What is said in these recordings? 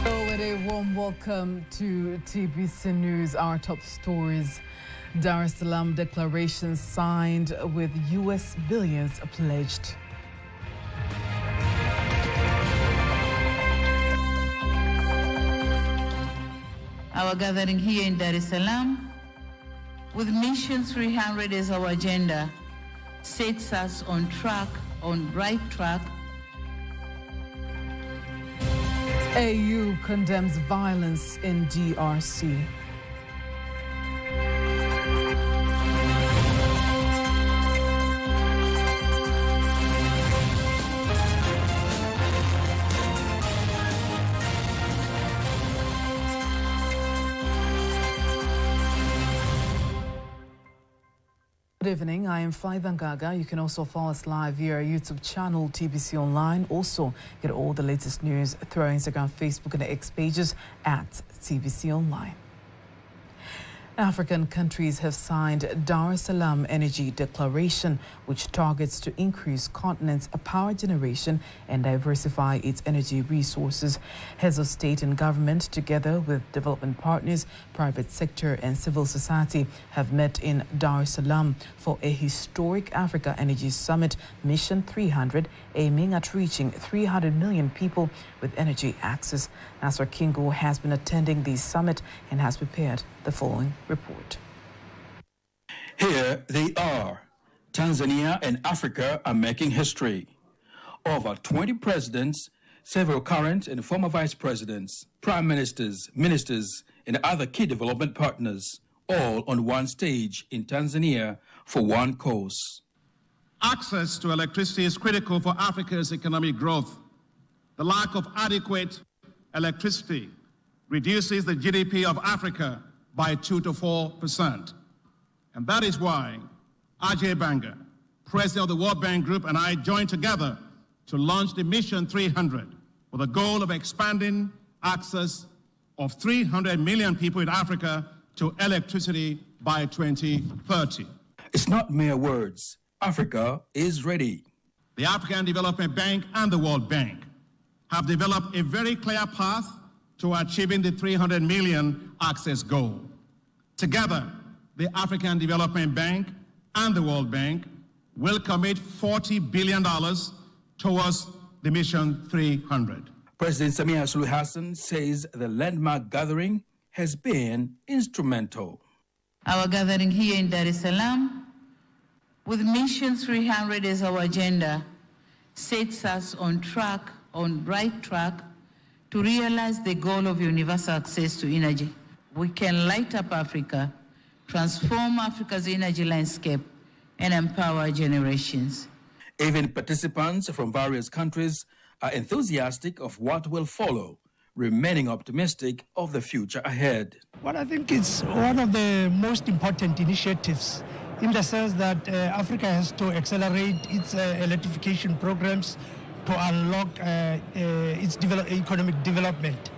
With a warm welcome to TBC News. Our top stories: Dar es Salaam declaration signed with US billions pledged. Our gathering here in Dar es Salaam with Mission 300 as our agenda sets us on right track. AU condemns violence in DRC. Good evening, I am Faivan Gaga. You can also follow us live via our YouTube channel, TBC Online. Also, get all the latest news through our Instagram, Facebook, and X pages at TBC Online. African countries have signed Dar es Salaam Energy Declaration, which targets to increase continent's power generation and diversify its energy resources. Heads of state and government, together with development partners, private sector and civil society, have met in Dar es Salaam for a historic Africa Energy Summit, Mission 300, aiming at reaching 300 million people with energy access. Nasser Kingo has been attending the summit and has prepared the following report. Here they are. Tanzania and Africa are making history. Over 20 presidents, several current and former vice presidents, prime ministers, ministers, and other key development partners, all on one stage in Tanzania for one cause. Access to electricity is critical for Africa's economic growth. The lack of adequate electricity reduces the GDP of Africa by 2 to 4%. And that is why Ajay Banga, president of the World Bank Group, and I joined together to launch the Mission 300 with the goal of expanding access of 300 million people in Africa to electricity by 2030. It's not mere words. Africa is ready. The African Development Bank and the World Bank have developed a very clear path to achieving the 300 million access goal. Together, the African Development Bank and the World Bank will commit $40 billion towards the Mission 300. President Samia Suluhu Hassan says the landmark gathering has been instrumental. Our gathering here in Dar es Salaam with Mission 300 as our agenda sets us on right track to realize the goal of universal access to energy. We can light up Africa, transform Africa's energy landscape, and empower generations. Even participants from various countries are enthusiastic of what will follow, remaining optimistic of the future ahead. Well, I think it's one of the most important initiatives in the sense that Africa has to accelerate its electrification programs to unlock its economic development.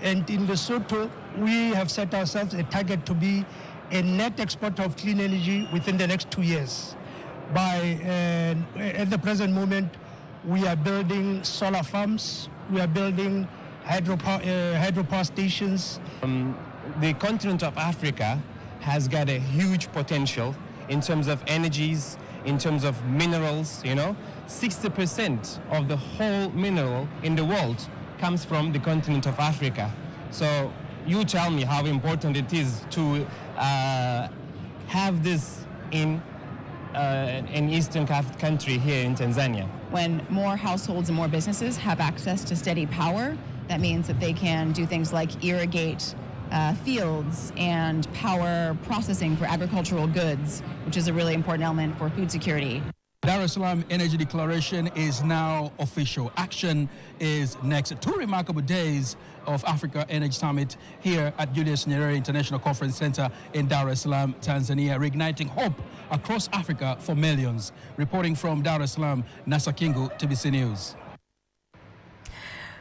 And in Lesotho, we have set ourselves a target to be a net exporter of clean energy within the next 2 years. At the present moment, we are building solar farms, we are building hydropower stations. The continent of Africa has got a huge potential in terms of energies, in terms of minerals, 60% of the whole mineral in the world comes from the continent of Africa. So you tell me how important it is to have this in an eastern country here in Tanzania. When more households and more businesses have access to steady power, that means that they can do things like irrigate fields and power processing for agricultural goods, which is a really important element for food security. Dar es Salaam Energy Declaration is now official. Action is next. 2 remarkable days of Africa Energy Summit here at Julius Nyerere International Conference Center in Dar es Salaam, Tanzania, reigniting hope across Africa for millions. Reporting from Dar es Salaam, Nasser Kingo, TBC News.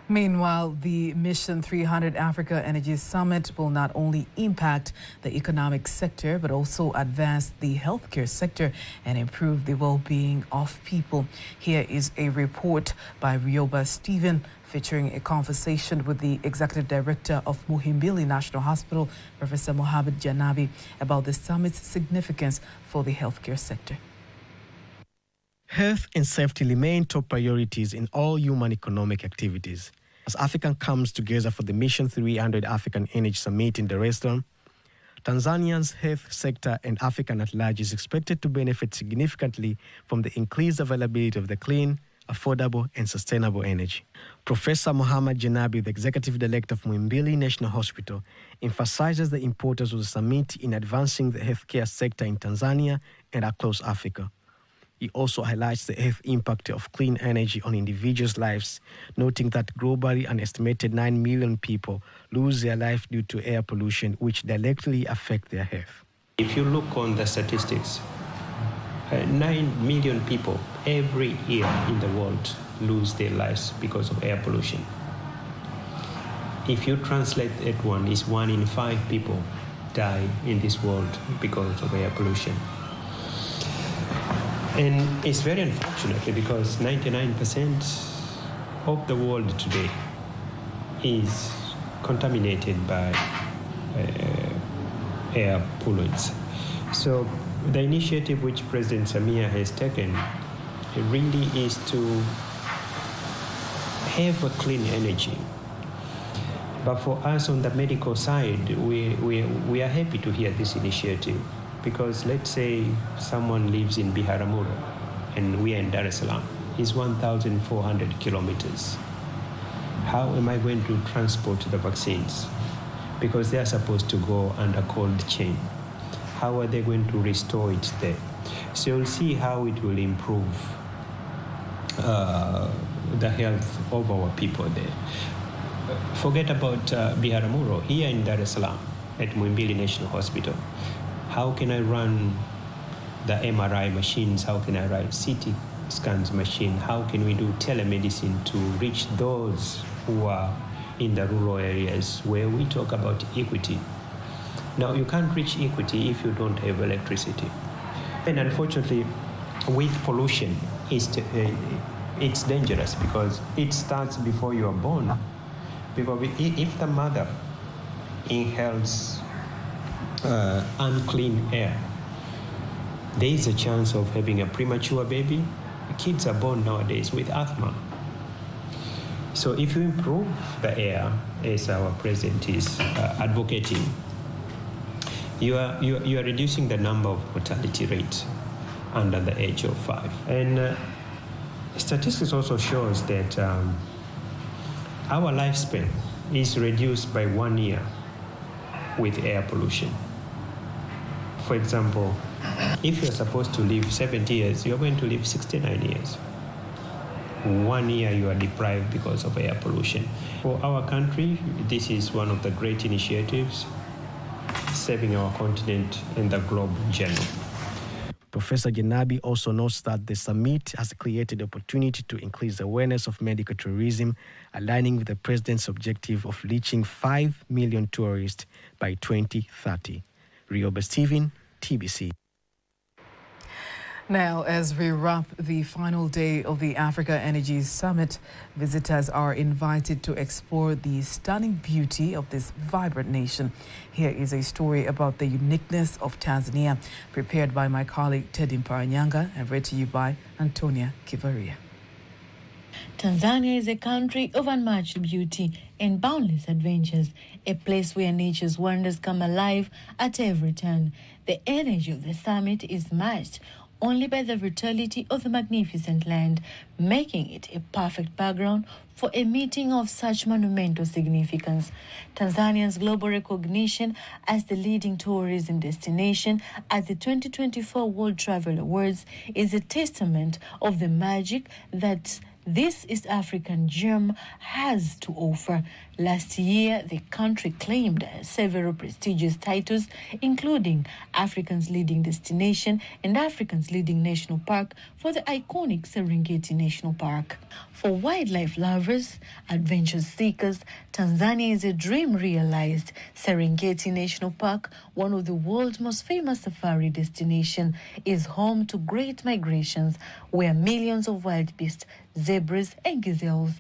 Meanwhile, the Mission 300 Africa Energy Summit will not only impact the economic sector, but also advance the healthcare sector and improve the well-being of people. Here is a report by Rioba Stephen featuring a conversation with the Executive Director of Mbil National Hospital, Professor Mohamed Janabi, about the summit's significance for the healthcare sector. Health and safety remain top priorities in all human economic activities. As Africa comes together for the Mission 300 African Energy Summit in Dar es Salaam, Tanzania's health sector and Africa at large is expected to benefit significantly from the increased availability of the clean, affordable, and sustainable energy. Professor Mohamed Janabi, the Executive Director of Mbil National Hospital, emphasizes the importance of the summit in advancing the healthcare sector in Tanzania and across Africa. He also highlights the health impact of clean energy on individuals' lives, noting that globally an estimated 9 million people lose their life due to air pollution, which directly affect their health. If you look on the statistics, 9 million people every year in the world lose their lives because of air pollution. If you translate that one, is 1 in 5 people die in this world because of air pollution. And it's very unfortunate because 99% of the world today is contaminated by air pollutants. So the initiative which President Samia has taken really is to have a clean energy. But for us on the medical side, we are happy to hear this initiative. Because let's say someone lives in Biharamulo and we are in Dar es Salaam. It's 1,400 kilometers. How am I going to transport the vaccines? Because they are supposed to go under cold chain. How are they going to restore it there? So you'll see how it will improve the health of our people there. Forget about Biharamulo. Here in Dar es Salaam at Mbil National Hospital, how can I run the MRI machines? How can I run CT scans machine? How can we do telemedicine to reach those who are in the rural areas where we talk about equity? Now, you can't reach equity if you don't have electricity. And unfortunately, with pollution, it's dangerous because it starts before you are born. Because if the mother inhales unclean air, there is a chance of having a premature baby. Kids are born nowadays with asthma. So if you improve the air, as our president is advocating, you are reducing the number of mortality rate under the age of 5. And statistics also shows that our lifespan is reduced by 1 year with air pollution. For example, if you're supposed to live 70 years, you're going to live 69 years. 1 year you are deprived because of air pollution. For our country, this is one of the great initiatives saving our continent and the globe in general. Professor Janabi also notes that the summit has created the opportunity to increase awareness of medical tourism, aligning with the president's objective of reaching 5 million tourists by 2030. Rioba Steven, TBC. Now, as we wrap the final day of the Africa Energy Summit, visitors are invited to explore the stunning beauty of this vibrant nation. Here is a story about the uniqueness of Tanzania, prepared by my colleague Teddy Mparanyanga and read to you by Antonia Kivaria. Tanzania is a country of unmatched beauty and boundless adventures, a place where nature's wonders come alive at every turn. The energy of the summit is matched only by the fertility of the magnificent land, making it a perfect background for a meeting of such monumental significance. Tanzania's global recognition as the leading tourism destination at the 2024 World Travel Awards is a testament of the magic that this East African gem has to offer. Last year, the country claimed several prestigious titles, including Africa's leading destination and Africa's leading national park for the iconic Serengeti National Park. For wildlife lovers, adventure seekers, Tanzania is a dream realized. Serengeti National Park, one of the world's most famous safari destinations, is home to great migrations where millions of wild beasts, zebras and gazelles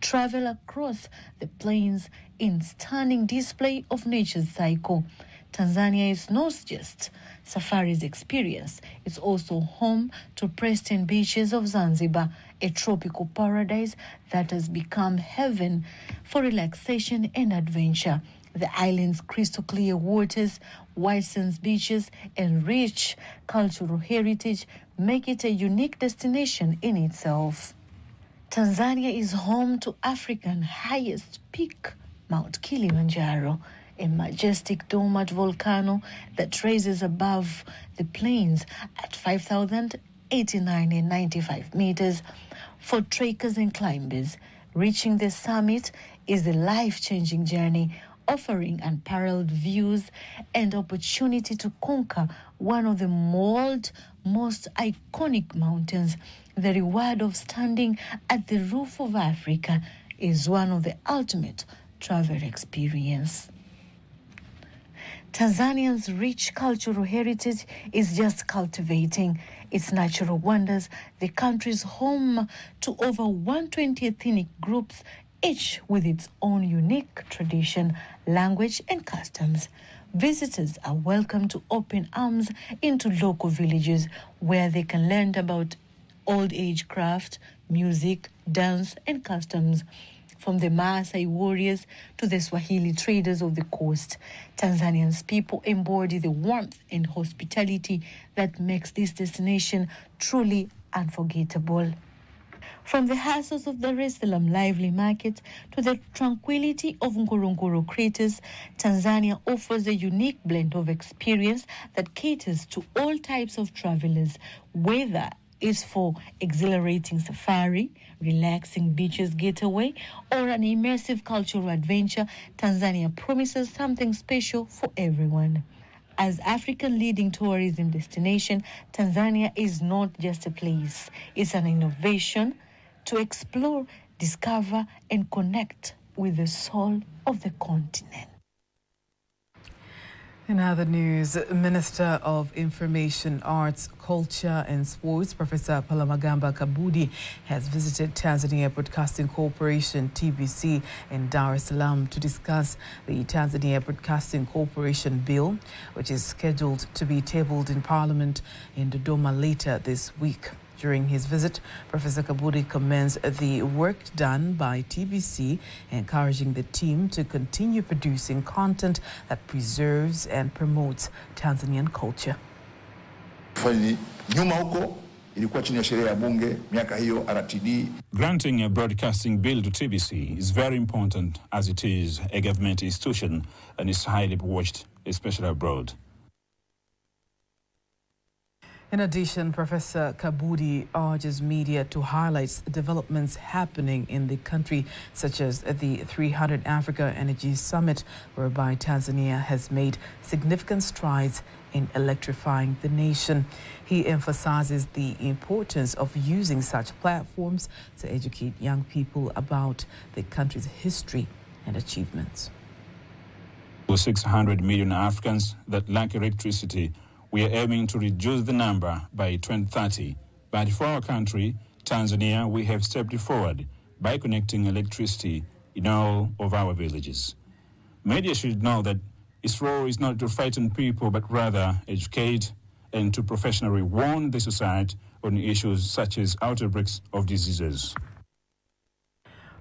travel across the plains in stunning display of nature's cycle. Tanzania is not just safari's experience, it's also home to pristine beaches of Zanzibar, a tropical paradise that has become heaven for relaxation and adventure. The island's crystal clear waters, white sands beaches, and rich cultural heritage make it a unique destination in itself. Tanzania is home to Africa's highest peak, Mount Kilimanjaro, a majestic domed volcano that rises above the plains at 5,089.95 meters. For trekkers and climbers, reaching the summit is a life-changing journey, offering unparalleled views and opportunity to conquer one of the world's most iconic mountains. The reward of standing at the roof of Africa is one of the ultimate travel experience. Tanzania's rich cultural heritage is just cultivating its natural wonders. The country is home to over 120 ethnic groups, each with its own unique tradition, language, and customs. Visitors are welcome to open arms into local villages where they can learn about old age craft, music, dance, and customs. From the Maasai warriors to the Swahili traders of the coast, Tanzanians people embody the warmth and hospitality that makes this destination truly unforgettable. From the hassles of Dar es Salaam lively market to the tranquility of Ngorongoro craters, Tanzania offers a unique blend of experience that caters to all types of travelers, whether it's for exhilarating safari, relaxing beaches getaway, or an immersive cultural adventure. Tanzania promises something special for everyone. As Africa's leading tourism destination, Tanzania is not just a place. It's an innovation to explore, discover, and connect with the soul of the continent. In other news, Minister of Information, Arts, Culture and Sports, Professor Palamagamba Kabudi, has visited Tanzania Broadcasting Corporation, TBC, in Dar es Salaam to discuss the Tanzania Broadcasting Corporation Bill, which is scheduled to be tabled in Parliament in Dodoma later this week. During his visit, Professor Kabudi commends the work done by TBC, encouraging the team to continue producing content that preserves and promotes Tanzanian culture. Granting a broadcasting bill to TBC is very important, as it is a government institution and is highly watched, especially abroad. In addition, Professor Kabudi urges media to highlight developments happening in the country, such as the 300 Africa Energy Summit, whereby Tanzania has made significant strides in electrifying the nation. He emphasizes the importance of using such platforms to educate young people about the country's history and achievements. For 600 million Africans that lack electricity, we are aiming to reduce the number by 2030. But for our country, Tanzania, we have stepped forward by connecting electricity in all of our villages. Media should know that its role is not to frighten people, but rather educate and to professionally warn the society on issues such as outbreaks of diseases.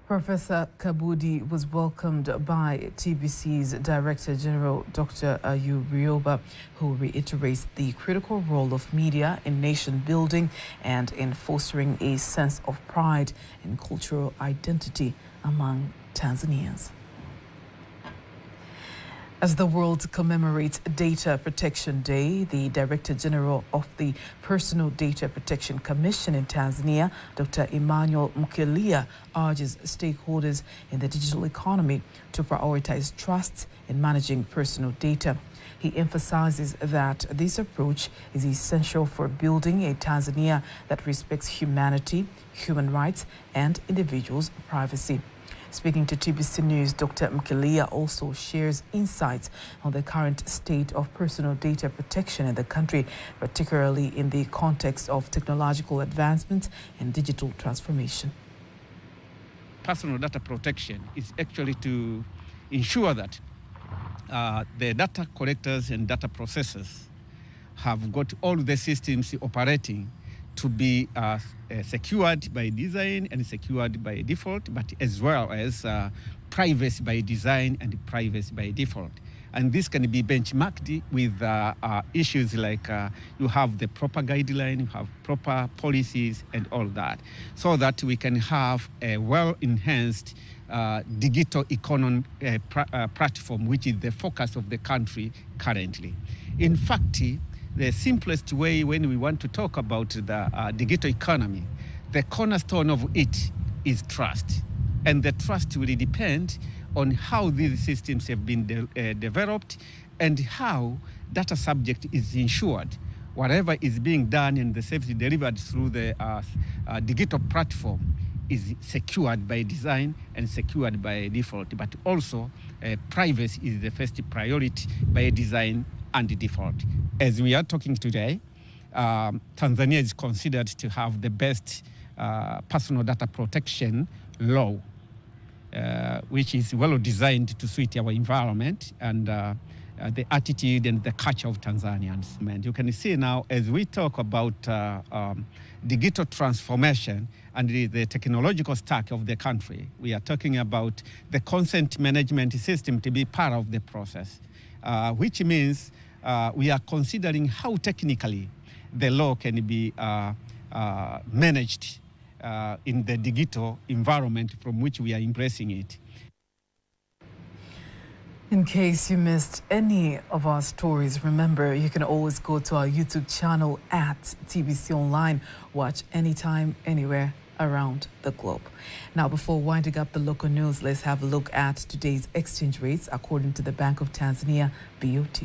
Professor Kabudi was welcomed by TBC's Director General, Dr. Ayub Rioba, who reiterates the critical role of media in nation building and in fostering a sense of pride and cultural identity among Tanzanians. As the world commemorates Data Protection Day, the Director General of the Personal Data Protection Commission in Tanzania, Dr. Emmanuel Mkelia, urges stakeholders in the digital economy to prioritize trust in managing personal data. He emphasizes that this approach is essential for building a Tanzania that respects humanity, human rights, and individuals' privacy. Speaking to TBC News, Dr. Mkelia also shares insights on the current state of personal data protection in the country, particularly in the context of technological advancements and digital transformation. personal data protection is actually to ensure that the data collectors and data processors have got all the systems operating to be secured by design and secured by default, but as well as privacy by design and privacy by default. And this can be benchmarked with issues like you have the proper guideline, you have proper policies and all that, so that we can have a well-enhanced digital economy platform, which is the focus of the country currently. In fact, the simplest way when we want to talk about the digital economy, the cornerstone of it is trust. And the trust will depend on how these systems have been developed and how data subject is ensured. Whatever is being done and the service delivered through the digital platform is secured by design and secured by default. But also, privacy is the first priority by design and default. As we are talking today, Tanzania is considered to have the best personal data protection law, which is well designed to suit our environment and the attitude and the culture of Tanzanians. And you can see now, as we talk about digital transformation and the technological stack of the country, we are talking about the consent management system to be part of the process, which means we are considering how technically the law can be managed in the digital environment from which we are embracing it. In case you missed any of our stories, remember you can always go to our YouTube channel at TBC Online. Watch anytime, anywhere around the globe. Now, before winding up the local news, let's have a look at today's exchange rates according to the Bank of Tanzania, BOT.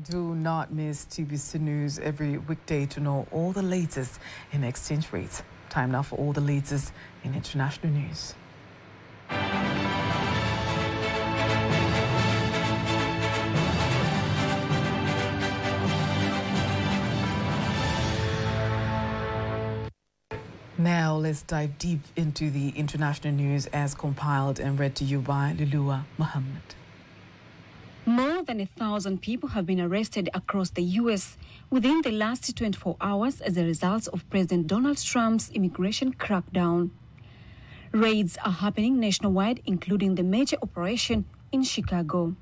Do not miss TBC News every weekday to know all the latest in exchange rates. Time now for all the latest in international news. Now let's dive deep into the international news as compiled and read to you by Lulua Muhammad. More than 1,000 people have been arrested across the U.S. within the last 24 hours as a result of President Donald Trump's immigration crackdown. Raids are happening nationwide, including the major operation in Chicago.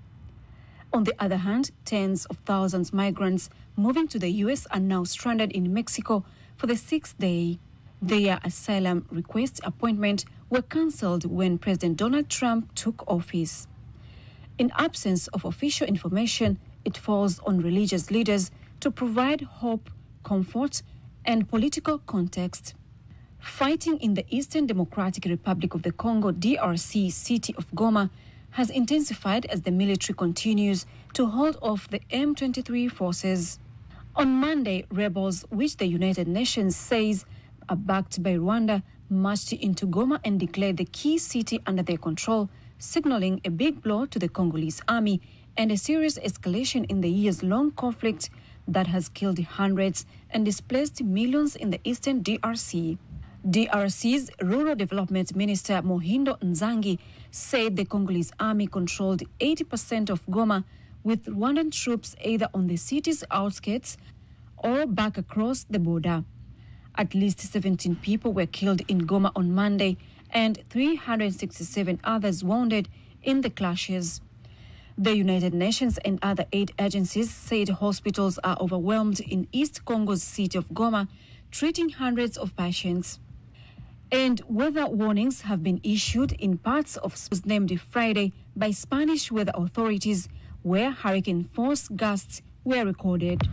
On the other hand, tens of thousands of migrants moving to the U.S. are now stranded in Mexico for the 6th day. Their asylum request appointments were cancelled when President Donald Trump took office. In absence of official information, it falls on religious leaders to provide hope, comfort, and political context. Fighting in the Eastern Democratic Republic of the Congo, DRC, city of Goma has intensified as the military continues to hold off the M23 forces. On Monday, rebels, which the United Nations says are backed by Rwanda, marched into Goma and declared the key city under their control, signaling a big blow to the Congolese army and a serious escalation in the years-long conflict that has killed hundreds and displaced millions in the eastern DRC. DRC's Rural Development Minister Mohindo Nzangi said the Congolese army controlled 80% of Goma, with Rwandan troops either on the city's outskirts or back across the border. At least 17 people were killed in Goma on Monday, and 367 others wounded in the clashes. The United Nations and other aid agencies said hospitals are overwhelmed in East Congo's city of Goma, treating hundreds of patients. And weather warnings have been issued in parts of named Friday by Spanish weather authorities, where hurricane force gusts were recorded.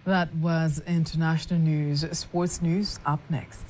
That was international news. Sports news up next.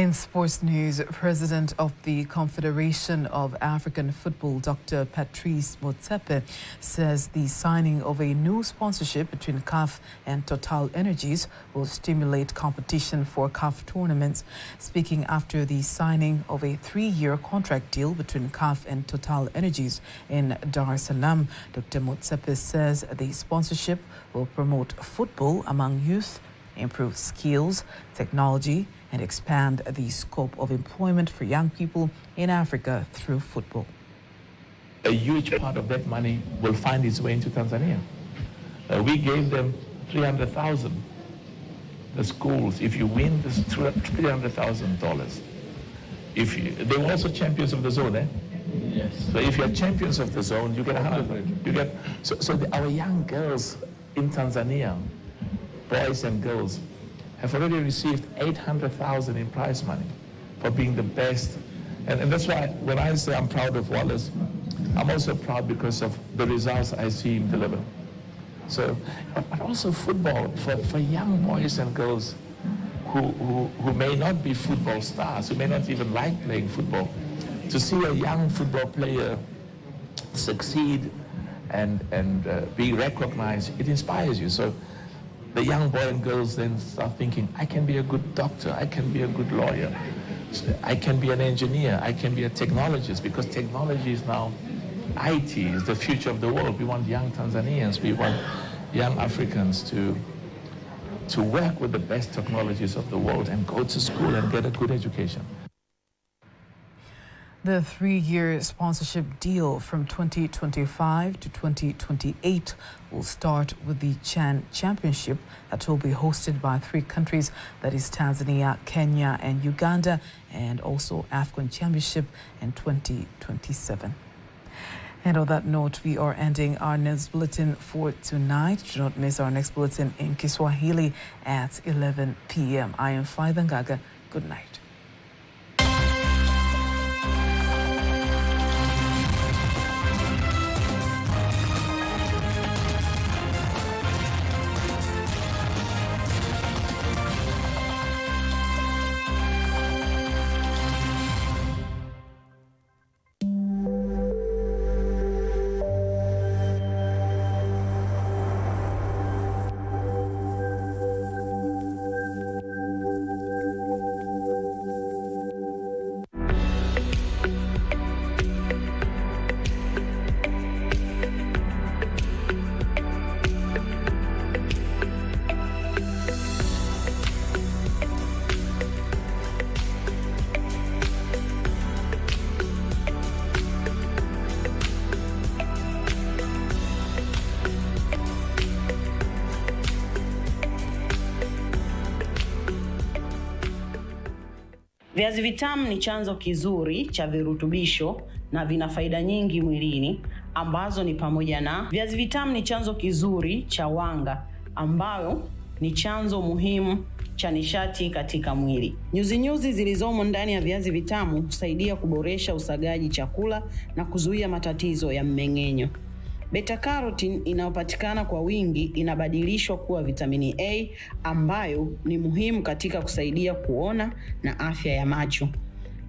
In sports news, President of the Confederation of African Football, Dr. Patrice Motsepe, says the signing of a new sponsorship between CAF and Total Energies will stimulate competition for CAF tournaments. Speaking after the signing of a 3-year contract deal between CAF and Total Energies in Dar es Salaam, Dr. Motsepe says the sponsorship will promote football among youth, improve skills, technology, and expand the scope of employment for young people in Africa through football. A huge part of that money will find its way into Tanzania. We gave them $300,000. The schools, if you win, this $300,000. They were also champions of the zone, eh? Yes. So if you're champions of the zone, you get 100. You get our young girls in Tanzania, boys and girls, have already received $800,000 in prize money for being the best. And that's why when I say I'm proud of Wallace, I'm also proud because of the results I see him deliver. So, but also football for young boys and girls who may not be football stars, who may not even like playing football, to see a young football player succeed and be recognized, it inspires you. So the young boy and girls then start thinking, I can be a good doctor, I can be a good lawyer, I can be an engineer, I can be a technologist, because technology is now, IT is the future of the world. We want young Tanzanians, we want young Africans to work with the best technologies of the world and go to school and get a good education. The 3-year sponsorship deal from 2025 to 2028 will start with the Chan Championship that will be hosted by 3 countries, that is Tanzania, Kenya and Uganda, and also AFCON Championship in 2027. And on that note, we are ending our news bulletin for tonight. Do not miss our next bulletin in Kiswahili at 11 p.m. I am Faida Ngaga. Good night. Viazi vitamu ni chanzo kizuri cha virutubisho na vina faida nyingi mwilini, ambazo ni pamoja na viazi vitamu ni chanzo kizuri cha wanga, ambayo ni chanzo muhimu cha nishati katika mwili. Nyuzi zilizomo ndani ya viazi vitamu husaidia kuboresha usagaji chakula na kuzuia matatizo ya mmeng'enyo. Beta carotene inayopatikana kwa wingi inabadilishwa kuwa vitamini A, ambayo ni muhimu katika kusaidia kuona na afya ya macho.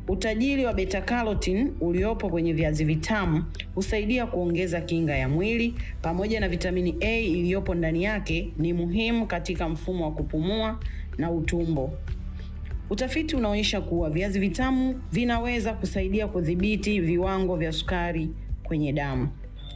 Utajiri wa beta carotene uliopo kwenye viazi vitamu husaidia kuongeza kinga ya mwili, pamoja na vitamini A iliyopo ndani yake ni muhimu katika mfumo wa kupumua na utumbo. Utafiti unaonyesha kuwa viazi vitamu vinaweza kusaidia kudhibiti viwango vya sukari kwenye damu.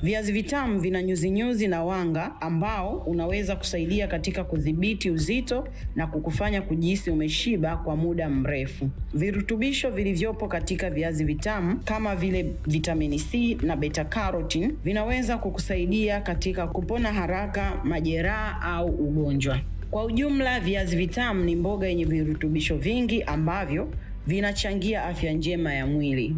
Viazi vitamu vina nyuzi na wanga ambao unaweza kusaidia katika kudhibiti uzito na kukufanya kujihisi umeshiba kwa muda mrefu. Virutubisho vilivyopo katika viazi vitamu kama vile vitamini C na beta carotene vinaweza kukusaidia katika kupona haraka majeraha au ugonjwa. Kwa ujumla, viazi vitamu ni mboga yenye virutubisho vingi ambavyo vinachangia afya njema ya mwili.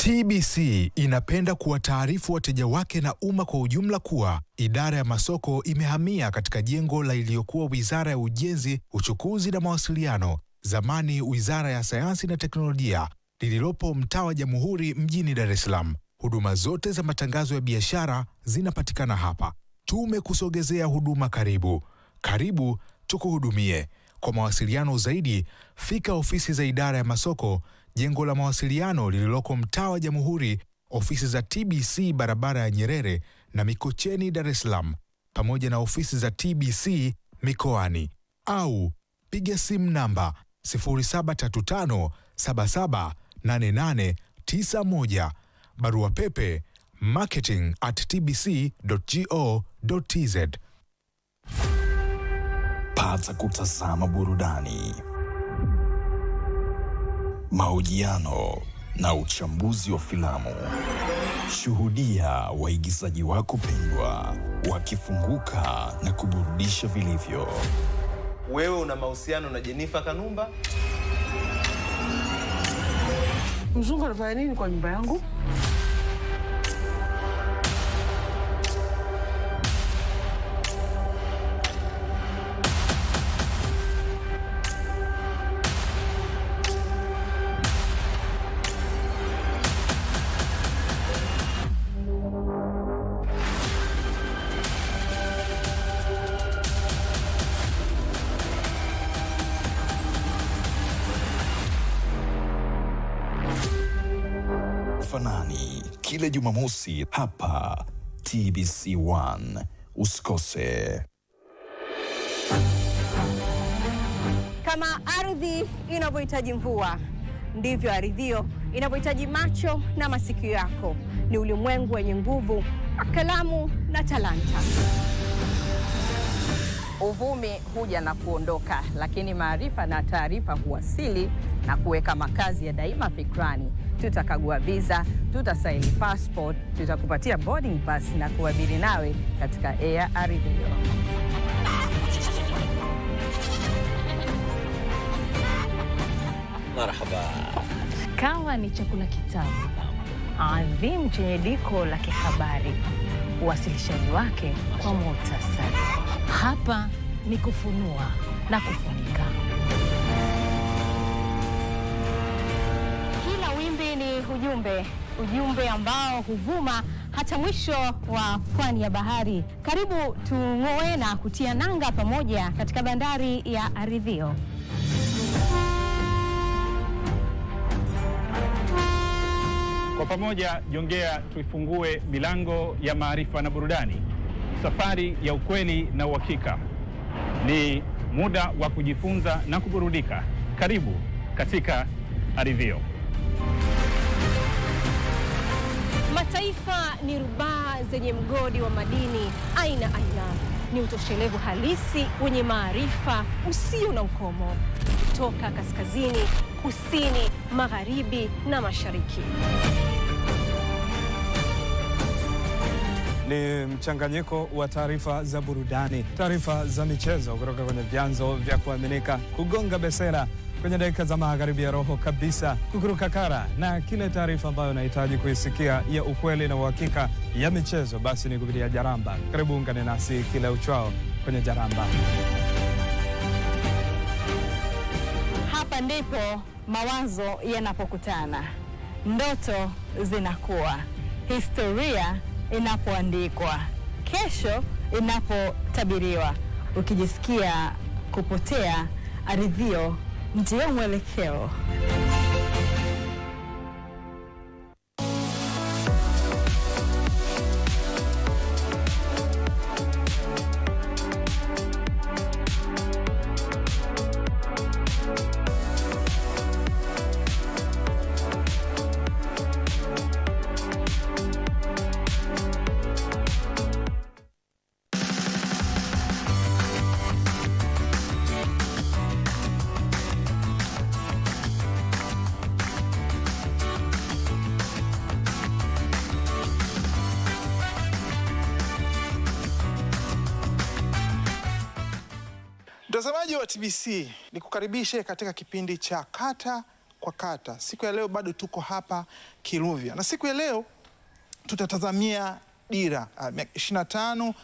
TBC inapenda kuwataarifu wateja wake na umma kwa ujumla kuwa idara ya masoko imehamia katika jengo la iliyokuwa Wizara ya Ujenzi, Uchukuzi na Mawasiliano, zamani Wizara ya Sayansi na Teknolojia, lililopo mtaa wa Jamhuri mjini Dar es Salaam. Huduma zote za matangazo ya biashara zinapatikana hapa. Tumekusogezea huduma karibu. Karibu tukuhudumie. Kwa mawasiliano zaidi, fika ofisi za idara ya masoko, jengo la mawasiliano lililoko mtaa wa Jamhuri, ofisi za TBC barabara ya Nyerere na Mikocheni, Dar es Salaam, pamoja na ofisi za TBC mikoani, au piga simu namba 0735778891, barua pepe marketing@tbc.go.tz. Pata kutazama burudani, mahojiano na uchambuzi wa filamu. Shuhudia waigizaji wako pendwa wakifunguka na kuburudisha vilivyo. Wewe una mahusiano na Jennifer Kanumba? Mzungu anafanya nini kwa nyumba yangu? Fanani kila Jumamosi hapa TBC1. Usikose. Kama ardhi inavyohitaji mvua, ndivyo Aridhio inavyohitaji macho na masikio yako. Ni ulimwengu wenye nguvu, kalamu na talanta. Uvumi huja na kuondoka, lakini maarifa na taarifa huwasili na kuweka makazi ya daima fikrani. Tutakagua visa, tutasaini passport, tutakupatia boarding pass na kuabiri nawe katika Air Aridhio. Marhaba. Kawa ni chakula kitamu, adhimu chenye diko la kihabari. Uwasilishaji wake kwa muhtasari. Hapa ni kufunua na kufunika. Kila wimbi ni ujumbe ambao huvuma hata mwisho wa pwani ya bahari. Karibu tung'oe na kutia nanga pamoja katika bandari ya Aridhio. Kwa pamoja jongea tuifungue milango ya maarifa na burudani. Safari ya ukweli na uhakika. Ni muda wa kujifunza na kuburudika. Karibu katika Aridhio. Mataifa ni rubaa zenye mgodi wa madini aina. Ni utoshelevu halisi wenye maarifa usio na ukomo. Toka kaskazini, kusini, magharibi na mashariki. Ni mchanganyiko wa taarifa za burudani, taarifa za michezo kutoka kwenye vyanzo vya kuaminika, kugonga besera kwenye dakika za magharibi ya roho kabisa, kukuruka kara na kile taarifa ambayo unahitaji kuisikia ya ukweli na uhakika ya michezo, basi ni kupitia Jaramba. Karibu ungane nasi kila uchao kwenye Jaramba. Hapa ndipo mawazo yanapokutana, ndoto zinakuwa, historia inapoandikwa, kesho inapotabiriwa. Ukijisikia kupotea, Aridhio ndio mwelekeo. Mtazamaji wa TBC, nikukaribishe katika kipindi cha Kata kwa Kata. Siku ya leo bado tuko hapa Kiluvya, na siku ya leo tutatazamia dira 25